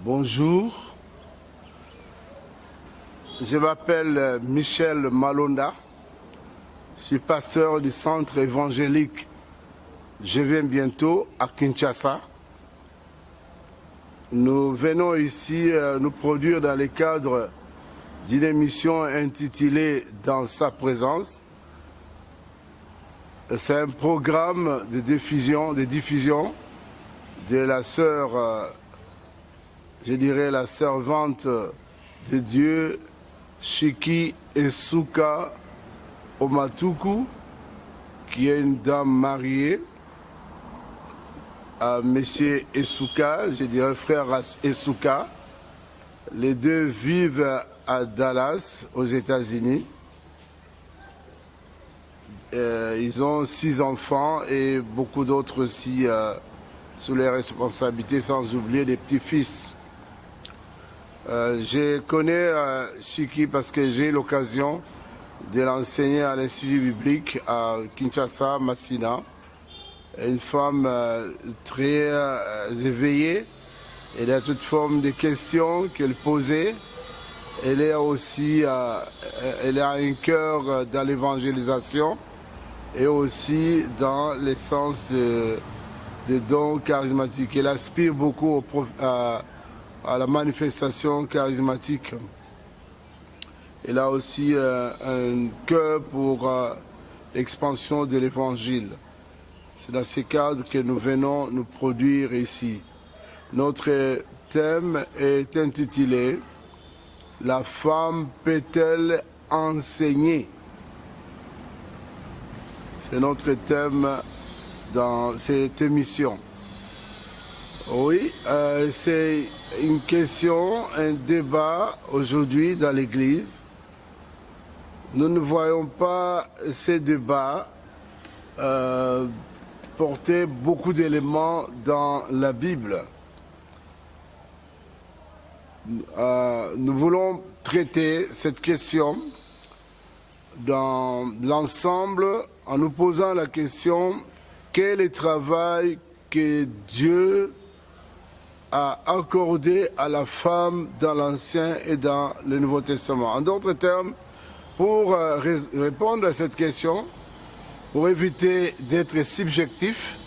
Bonjour, je m'appelle Michel Malonda, je suis pasteur du centre évangélique Je viens bientôt à Kinshasa. Nous venons ici nous produire dans le cadre d'une émission intitulée « Dans sa présence ». C'est un programme de diffusion de la sœur, je dirais la servante de Dieu, Chiki Esuka Omatuku, qui est une dame mariée à Monsieur Esuka, je dirais frère Esuka. Les deux vivent à Dallas, aux États-Unis. Ils ont 6 enfants et beaucoup d'autres aussi sous les responsabilités, sans oublier des petits-fils. Je connais Chiki parce que j'ai l'occasion de l'enseigner à l'Institut biblique à Kinshasa, Massina. Une femme très éveillée. Elle a toute forme de questions qu'elle posait. Elle est aussi, elle a un cœur dans l'évangélisation et aussi dans l'essence des dons charismatiques. Elle aspire beaucoup à la manifestation charismatique. Elle a aussi un cœur pour l'expansion de l'évangile. C'est dans ce cadre que nous venons nous produire ici. Notre thème est intitulé « La femme peut-elle enseigner ?» C'est notre thème dans cette émission. Oui, c'est une question, un débat aujourd'hui dans l'Église. Nous ne voyons pas ces débats porter beaucoup d'éléments dans la Bible. Nous voulons traiter cette question dans l'ensemble en nous posant la question quel est le travail que Dieu a accordé à la femme dans l'Ancien et dans le Nouveau Testament. En d'autres termes, pour répondre à cette question, pour éviter d'être subjectif,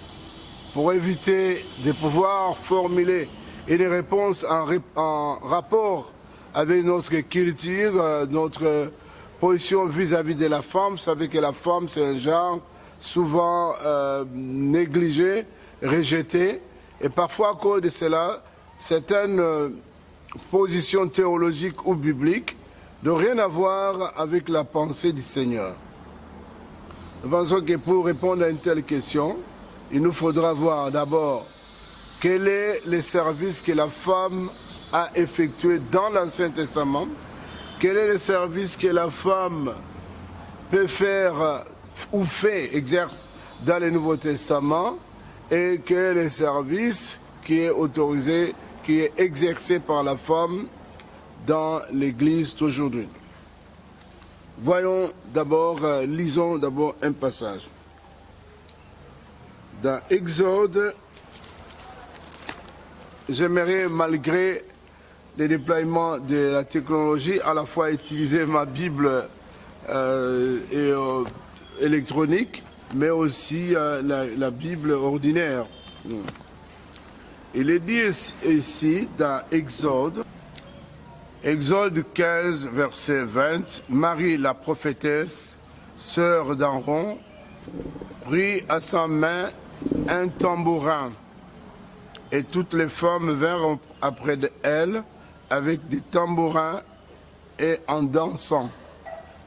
pour éviter de pouvoir formuler une réponse en rapport avec notre culture, notre position vis-à-vis de la femme. Vous savez que la femme, c'est un genre souvent négligé, rejeté, et parfois à cause de cela, certaines positions théologiques ou bibliques n'ont rien à voir avec la pensée du Seigneur. Nous pensons que pour répondre à une telle question, il nous faudra voir d'abord quel est le service que la femme a effectué dans l'Ancien Testament, quel est le service que la femme peut faire ou exerce dans le Nouveau Testament, et quel est le service qui est autorisé, qui est exercé par la femme dans l'Église d'aujourd'hui. Voyons d'abord, lisons d'abord un passage. Dans Exode, j'aimerais, malgré les déploiements de la technologie, à la fois utiliser ma Bible électronique, mais aussi la Bible ordinaire. Il est dit ici, dans Exode 15, verset 20, « Marie, la prophétesse, sœur d'Aaron, prit à sa main un tambourin, et toutes les femmes vinrent après elle avec des tambourins et en dansant.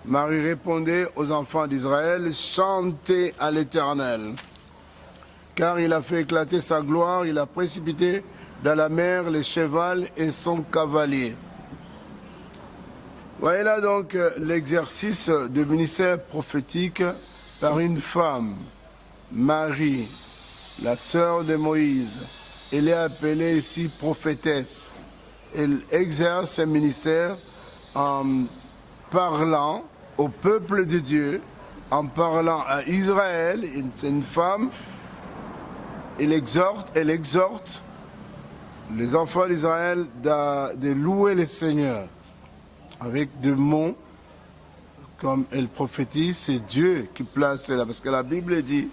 Marie répondait aux enfants d'Israël, « Chantez à l'Éternel, car il a fait éclater sa gloire, il a précipité dans la mer le cheval et son cavalier. » Voyez là donc l'exercice de ministère prophétique par une femme, Marie, la sœur de Moïse. Elle est appelée ici prophétesse. Elle exerce ce ministère en parlant au peuple de Dieu, en parlant à Israël. Une femme, elle exhorte les enfants d'Israël de louer le Seigneur avec des mots, comme elle prophétise, c'est Dieu qui place cela. Parce que la Bible dit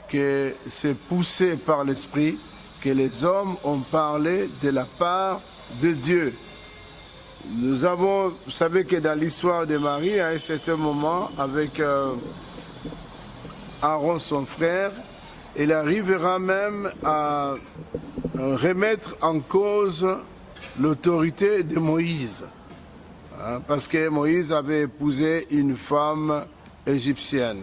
que c'est poussé par l'Esprit que les hommes ont parlé de la part de Dieu. Vous savez que dans l'histoire de Marie, à un certain moment, avec Aaron, son frère, il arrivera même à remettre en cause l'autorité de Moïse. Parce que Moïse avait épousé une femme égyptienne.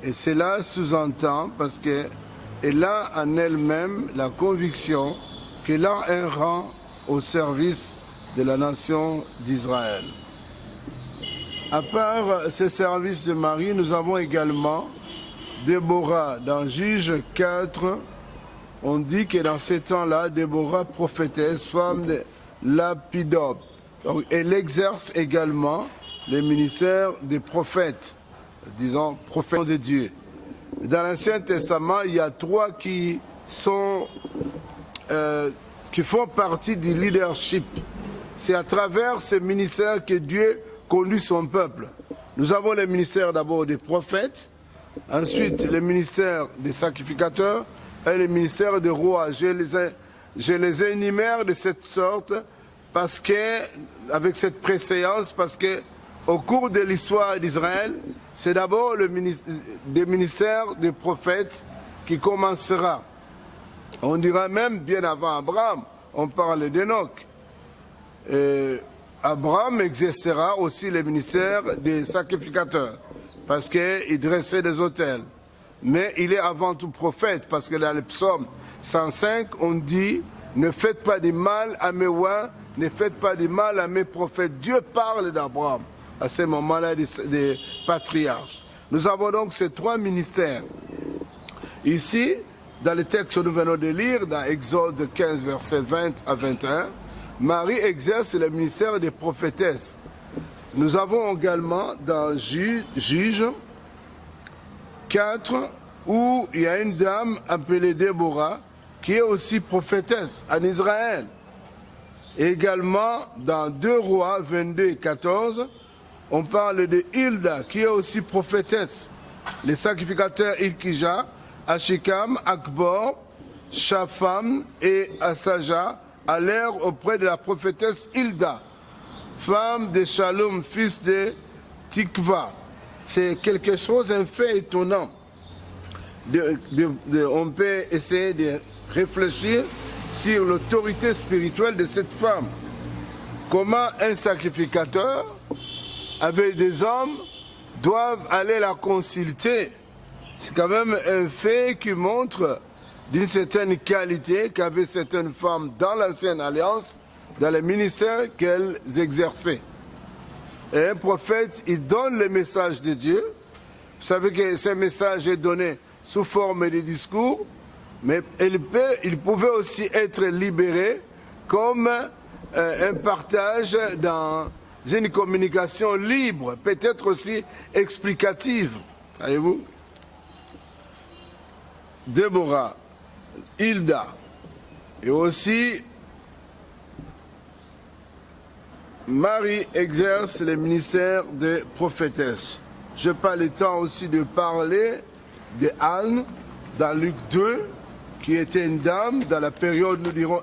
Et cela sous-entend, parce qu'elle a en elle-même la conviction qu'elle a un rang au service de la nation d'Israël. À part ce service de Marie, nous avons également Déborah. Dans Juges 4, on dit que dans ces temps-là, Déborah, prophétesse, femme de Lapidop, elle exerce également le ministère des prophètes, disons prophètes de Dieu. Dans l'Ancien Testament, il y a trois qui font partie du leadership. C'est à travers ce ministère que Dieu conduit son peuple. Nous avons le ministère d'abord des prophètes, ensuite le ministère des sacrificateurs et le ministère des rois. Je les énumère de cette sorte parce que, avec cette préséance, parce que au cours de l'histoire d'Israël, c'est d'abord le ministère des prophètes qui commencera. On dira même bien avant Abraham, on parle d'Enoch. Abraham exercera aussi le ministère des sacrificateurs, parce qu'il dressait des autels. Mais il est avant tout prophète, parce que dans le psaume 105, on dit « Ne faites pas du mal à mes rois, ne faites pas du mal à mes prophètes ». Dieu parle d'Abraham à ce moment-là des patriarches. Nous avons donc ces trois ministères. Ici, dans le texte que nous venons de lire, dans Exode 15, versets 20 à 21, Marie exerce le ministère des prophétesses. Nous avons également dans Juges 4, où il y a une dame appelée Déborah, qui est aussi prophétesse en Israël. Et également, dans 2 Rois 22 et 14, on parle de Hilda, qui est aussi prophétesse. Les sacrificateurs Ilkija, Ashikam, Akbor, Shafam et Asaja allèrent auprès de la prophétesse Hilda, femme de Shalom, fils de Tikva. C'est quelque chose, un fait étonnant. On peut essayer de réfléchir sur l'autorité spirituelle de cette femme. Comment un sacrificateur, avec des hommes, doivent aller la consulter. C'est quand même un fait qui montre d'une certaine qualité qu'avaient certaines femmes dans l'ancienne alliance, dans les ministères qu'elles exerçaient. Et un prophète, il donne le message de Dieu. Vous savez que ce message est donné sous forme de discours, mais il pouvait aussi être libéré comme un partage dans une communication libre, peut-être aussi explicative. Voyez-vous? Déborah, Hilda, et aussi Marie exerce le ministère de prophétesse. Je n'ai pas le temps aussi de parler de Anne dans Luc 2, qui était une dame dans la période, nous dirons,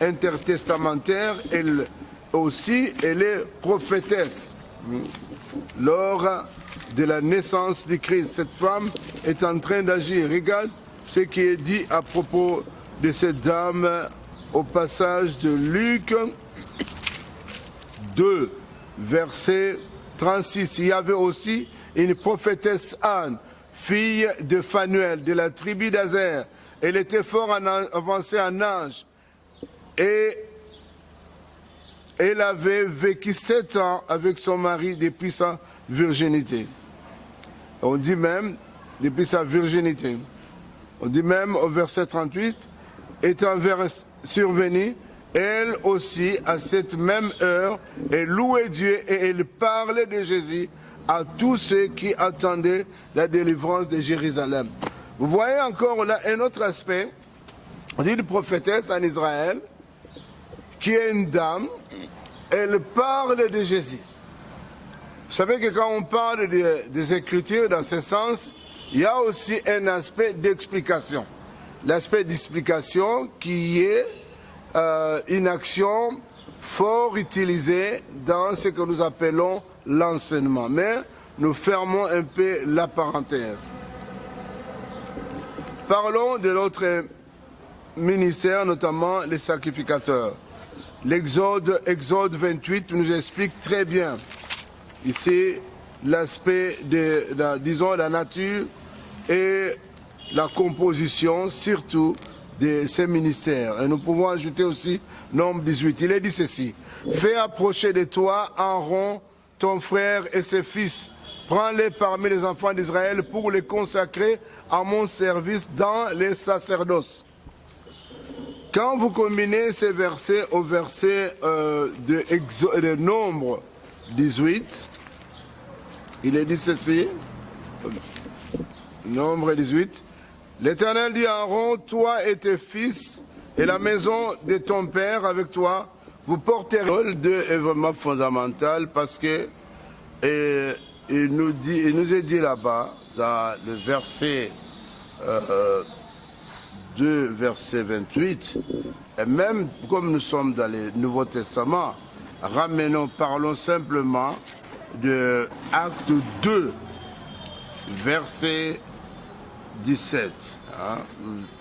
intertestamentaire. Elle aussi, elle est prophétesse. Lors de la naissance du Christ, cette femme est en train d'agir. Regarde ce qui est dit à propos de cette dame au passage de Luc 2, verset 36. Il y avait aussi une prophétesse Anne, fille de Phanuel, de la tribu d'Azer. Elle était fort avancée en âge et elle avait vécu 7 ans avec son mari depuis sa virginité. On dit même, depuis sa virginité, on dit même au verset 38, étant survenue, elle aussi, à cette même heure, elle louait Dieu et elle parlait de Jésus à tous ceux qui attendaient la délivrance de Jérusalem. Vous voyez encore là un autre aspect d'une prophétesse en Israël, qui est une dame. Elle parle de Jésus. Vous savez que quand on parle des Écritures dans ce sens, il y a aussi un aspect d'explication. L'aspect d'explication qui est une action fort utilisée dans ce que nous appelons l'enseignement. Mais nous fermons un peu la parenthèse. Parlons de l'autre ministère, notamment les sacrificateurs. Exode 28 nous explique très bien ici l'aspect de la nature et la composition surtout de ces ministères. Et nous pouvons ajouter aussi Nombre 18. Il est dit ceci: fais approcher de toi Aaron, ton frère et ses fils. Prends-les parmi les enfants d'Israël pour les consacrer à mon service dans les sacerdoces. Quand vous combinez ces versets au verset de Nombre 18, il est dit ceci, Nombre 18, l'Éternel dit à Aaron, toi et tes fils et la maison de ton père avec toi, vous porterez deux événements fondamentaux parce que il nous est dit là-bas, dans le verset 2, verset 28, et même comme nous sommes dans le Nouveau Testament, parlons simplement de Acte 2, verset 17, hein,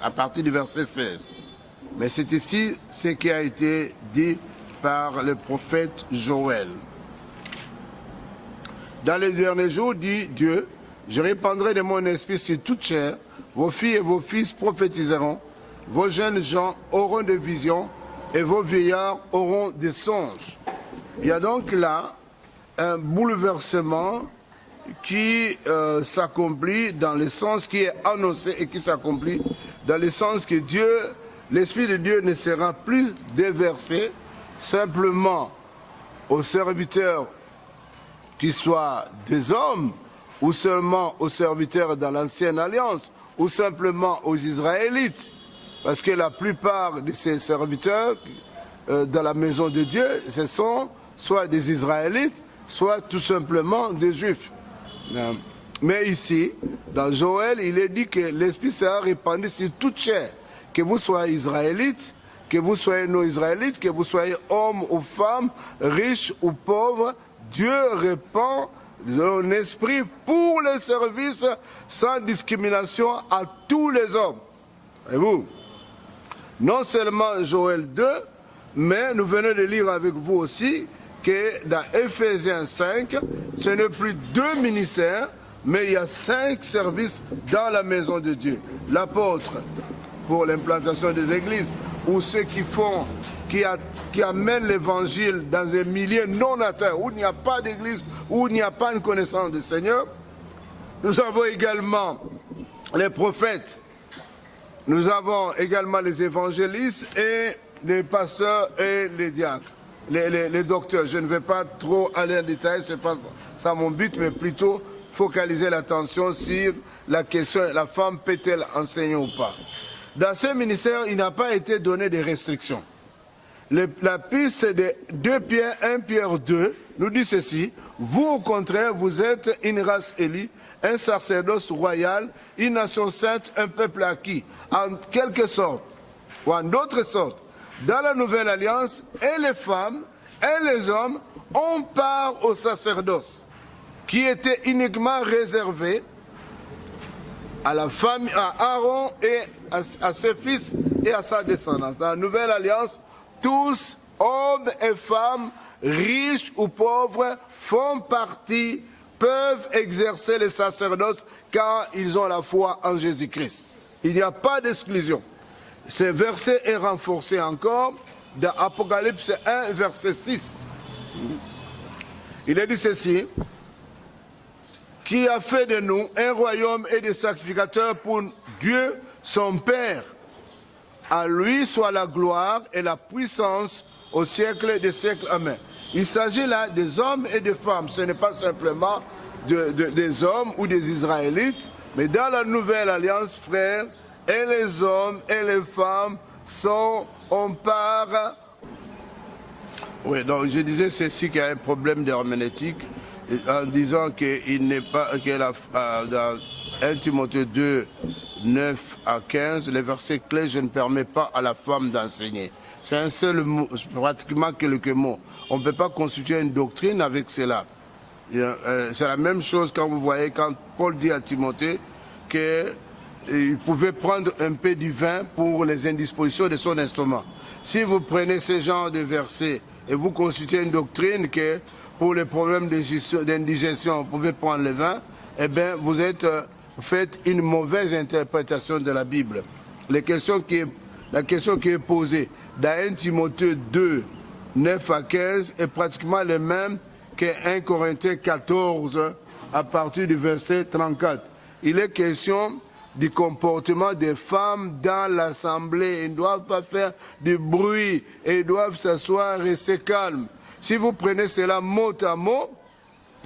à partir du verset 16. Mais c'est ici ce qui a été dit par le prophète Joël. Dans les derniers jours, dit Dieu, je répandrai de mon esprit sur toute chair, vos filles et vos fils prophétiseront, vos jeunes gens auront des visions et vos vieillards auront des songes. Il y a donc là un bouleversement qui s'accomplit dans le sens qui est annoncé et qui s'accomplit dans le sens que Dieu, l'Esprit de Dieu ne sera plus déversé simplement aux serviteurs qui soient des hommes ou seulement aux serviteurs dans l'Ancienne Alliance ou simplement aux Israélites. Parce que la plupart de ces serviteurs dans la maison de Dieu, ce sont soit des Israélites, soit tout simplement des Juifs. Mais ici, dans Joël, il est dit que l'Esprit sera répandu sur toute chair. Que vous soyez Israélites, que vous soyez non-Israélites, que vous soyez hommes ou femmes, riches ou pauvres, Dieu répand son esprit pour le service sans discrimination à tous les hommes. Et vous, non seulement Joël 2, mais nous venons de lire avec vous aussi que dans Éphésiens 5, ce n'est plus 2 ministères, mais il y a 5 services dans la maison de Dieu. L'apôtre pour l'implantation des églises, ou ceux qui amènent l'évangile dans des milieux non atteints, où il n'y a pas d'église, où il n'y a pas une connaissance du Seigneur. Nous avons également les prophètes, nous avons également les évangélistes et les pasteurs et les diacres, les docteurs. Je ne vais pas trop aller en détail, ce n'est pas ça mon but, mais plutôt focaliser l'attention sur la question, la femme peut-elle enseigner ou pas. Dans ce ministère, il n'a pas été donné de restrictions. La piste de 1 Pierre 2 nous dit ceci: vous au contraire, vous êtes une race élue, un sacerdoce royal, une nation sainte, un peuple acquis. En quelque sorte, ou en d'autres sortes, dans la nouvelle alliance, et les femmes et les hommes ont part au sacerdoce, qui était uniquement réservé à la famille, à Aaron et à ses fils et à sa descendance. Dans la nouvelle alliance, tous, hommes et femmes, riches ou pauvres, font partie, peuvent exercer le sacerdoce car ils ont la foi en Jésus-Christ. Il n'y a pas d'exclusion. Ce verset est renforcé encore dans Apocalypse 1, verset 6. Il est dit ceci: qui a fait de nous un royaume et des sacrificateurs pour Dieu son Père. À lui soit la gloire et la puissance au siècle des siècles. Amen. Il s'agit là des hommes et des femmes. Ce n'est pas simplement des hommes ou des Israélites, mais dans la nouvelle alliance, frères, et les hommes et les femmes sont en part. Oui, donc je disais ceci qu'il y a un problème d'herméneutique en disant qu'il n'est pas que dans 1 Timothée 2, 9 à 15, les versets clés, je ne permets pas à la femme d'enseigner. C'est un seul mot, pratiquement quelques mots. On ne peut pas constituer une doctrine avec cela. C'est la même chose quand vous voyez, quand Paul dit à Timothée qu'il pouvait prendre un peu du vin pour les indispositions de son instrument. Si vous prenez ce genre de versets et vous constituez une doctrine que pour les problèmes d'indigestion, vous pouvez prendre le vin, eh bien, vous faites une mauvaise interprétation de la Bible. La question qui est posée dans 1 Timothée 2, 9 à 15 est pratiquement le même que 1 Corinthiens 14 à partir du verset 34. Il est question du comportement des femmes dans l'assemblée. Ils ne doivent pas faire du bruit et ils doivent s'asseoir et rester calmes. Si vous prenez cela mot à mot,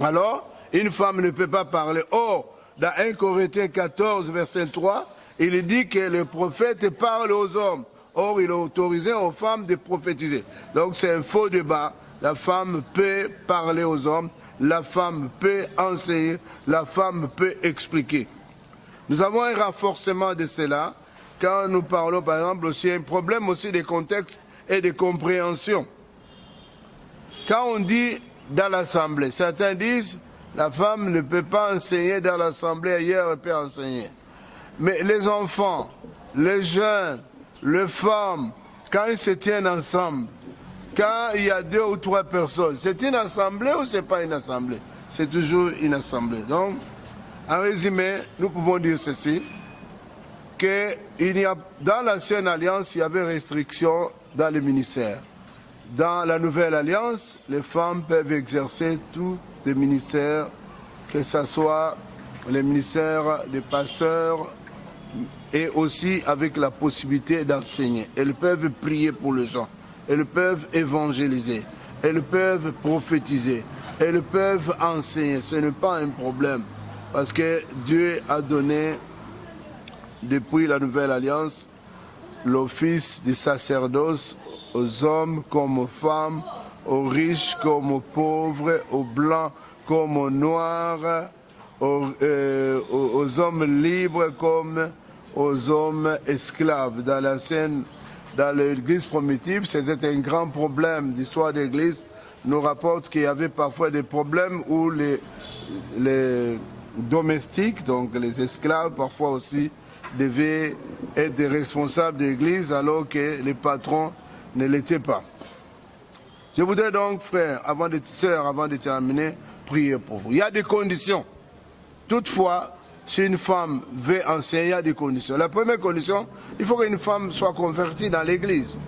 alors une femme ne peut pas parler. Or, dans 1 Corinthiens 14, verset 3, il dit que le prophète parle aux hommes. Or, il a autorisé aux femmes de prophétiser. Donc, c'est un faux débat. La femme peut parler aux hommes, la femme peut enseigner, la femme peut expliquer. Nous avons un renforcement de cela quand nous parlons, par exemple, aussi un problème aussi de contexte et de compréhension. Quand on dit dans l'assemblée, certains disent la femme ne peut pas enseigner dans l'assemblée, ailleurs elle peut enseigner. Mais les enfants, les jeunes, les femmes, quand ils se tiennent ensemble, quand il y a 2 ou 3 personnes, c'est une assemblée ou ce n'est pas une assemblée? C'est toujours une assemblée. Donc, en résumé, nous pouvons dire ceci, dans l'ancienne alliance, il y avait restriction dans les ministères. Dans la nouvelle alliance, les femmes peuvent exercer tous les ministères, que ce soit les ministères des pasteurs et aussi avec la possibilité d'enseigner. Elles peuvent prier pour les gens, elles peuvent évangéliser, elles peuvent prophétiser, elles peuvent enseigner. Ce n'est pas un problème parce que Dieu a donné, depuis la nouvelle alliance, l'office du sacerdoce aux hommes comme aux femmes, aux riches comme aux pauvres, aux blancs comme aux noirs, aux hommes libres comme aux hommes esclaves. Dans l'église primitive, c'était un grand problème. L'histoire de l'église nous rapporte qu'il y avait parfois des problèmes où les domestiques, donc les esclaves, parfois aussi, devaient être des responsables de l'église alors que les patrons ne l'étaient pas. Je voudrais donc, frères, sœurs, avant de terminer, prier pour vous. Il y a des conditions. Toutefois, si une femme veut enseigner, il y a des conditions. La première condition, il faut qu'une femme soit convertie dans l'église.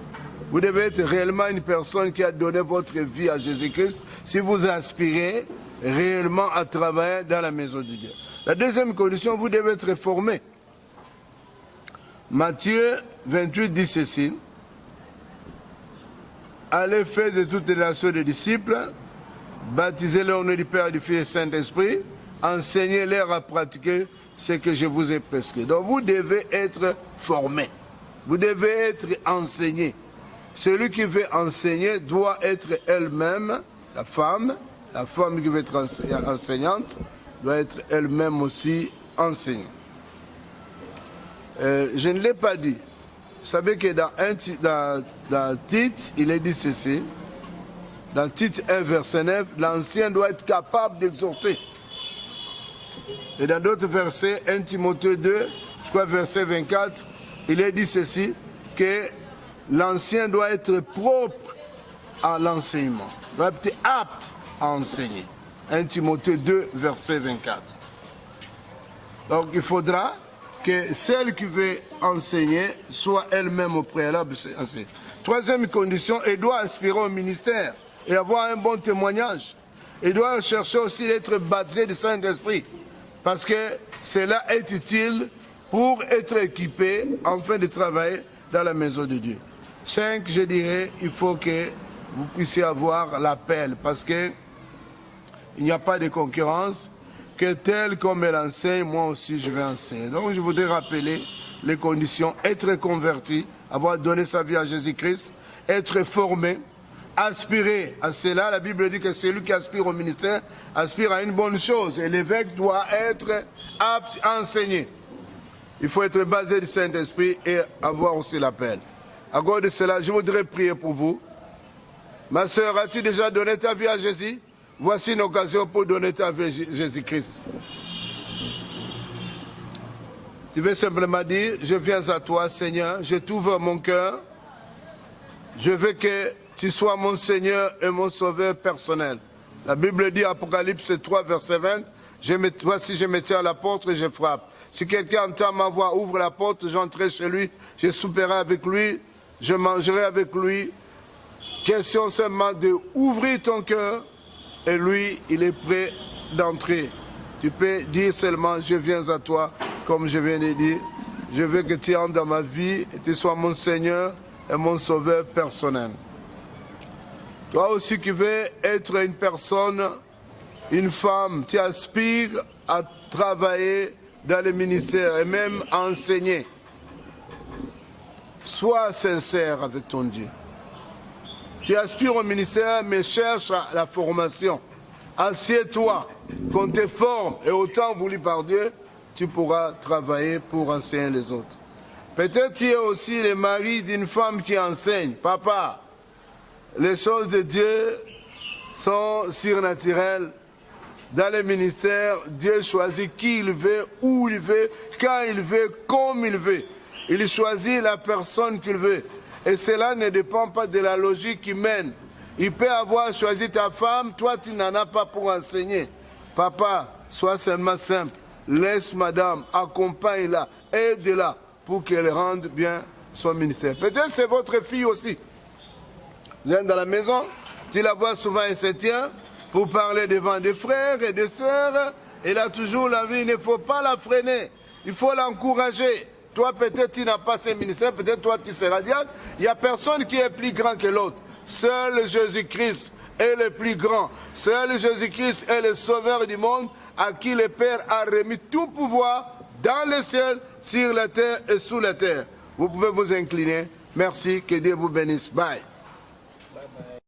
Vous devez être réellement une personne qui a donné votre vie à Jésus-Christ si vous aspirez réellement à travailler dans la maison de Dieu. La deuxième condition, vous devez être formé. Matthieu 28 dit ceci. Allez faire de toutes les nations des disciples, baptisez-les au nom du Père, du Fils et du Saint-Esprit, enseignez-leur à pratiquer ce que je vous ai prescrit. Donc vous devez être formé, vous devez être enseigné. Celui qui veut enseigner doit être elle-même, la femme qui veut être enseignante, doit être elle-même aussi enseignante. Je ne l'ai pas dit. Vous savez que dans Tite, il est dit ceci. Dans Tite 1, verset 9, l'ancien doit être capable d'exhorter. Et dans d'autres versets, 1 Timothée 2, je crois verset 24, il est dit ceci, que l'ancien doit être propre à l'enseignement, doit être apte à enseigner. 1 Timothée 2, verset 24. Donc il faudra que celle qui veut enseigner soit elle-même au préalable enseignée. Troisième condition, elle doit aspirer au ministère et avoir un bon témoignage. Elle doit chercher aussi d'être baptisée du Saint-Esprit parce que cela est utile pour être équipé afin de travailler dans la maison de Dieu. 5, je dirais, il faut que vous puissiez avoir l'appel parce que il n'y a pas de concurrence. Que tel comme elle enseigne, moi aussi je vais enseigner. Donc je voudrais rappeler les conditions, être converti, avoir donné sa vie à Jésus-Christ, être formé, aspirer à cela. La Bible dit que celui qui aspire au ministère aspire à une bonne chose et l'évêque doit être apte à enseigner. Il faut être basé du Saint-Esprit et avoir aussi l'appel. À cause de cela, je voudrais prier pour vous. Ma sœur, as-tu déjà donné ta vie à Jésus? Voici une occasion pour donner ta vie à Jésus-Christ. Tu veux simplement dire, je viens à toi, Seigneur, je t'ouvre mon cœur. Je veux que tu sois mon Seigneur et mon Sauveur personnel. La Bible dit, Apocalypse 3, verset 20, voici, je me tiens à la porte et je frappe. Si quelqu'un entend ma voix, ouvre la porte, j'entrerai chez lui, je souperai avec lui, je mangerai avec lui. Question seulement d'ouvrir ton cœur et lui, il est prêt d'entrer. Tu peux dire seulement, je viens à toi, comme je viens de dire. Je veux que tu entres dans ma vie et tu sois mon Seigneur et mon Sauveur personnel. Toi aussi qui veux être une personne, une femme, tu aspires à travailler dans le ministère et même à enseigner. Sois sincère avec ton Dieu. Tu aspires au ministère mais cherche la formation. Assieds-toi, qu'on te forme et autant voulu par Dieu, tu pourras travailler pour enseigner les autres. Peut-être tu es aussi le mari d'une femme qui enseigne. Papa, les choses de Dieu sont surnaturelles. Dans le ministère, Dieu choisit qui il veut, où il veut, quand il veut, comme il veut. Il choisit la personne qu'il veut. Et cela ne dépend pas de la logique humaine. Il peut avoir choisi ta femme, toi tu n'en as pas pour enseigner. Papa, sois seulement simple. Laisse madame, accompagne-la, aide-la pour qu'elle rende bien son ministère. Peut-être c'est votre fille aussi. Vous êtes dans la maison, tu la vois souvent et se tient pour parler devant des frères et des sœurs. Elle a toujours l'envie, il ne faut pas la freiner. Il faut l'encourager. Toi, peut-être, tu n'as pas ce ministère, peut-être toi, tu seras diacre. Il n'y a personne qui est plus grand que l'autre. Seul Jésus-Christ est le plus grand. Seul Jésus-Christ est le sauveur du monde à qui le Père a remis tout pouvoir dans le ciel, sur la terre et sous la terre. Vous pouvez vous incliner. Merci, que Dieu vous bénisse. Bye.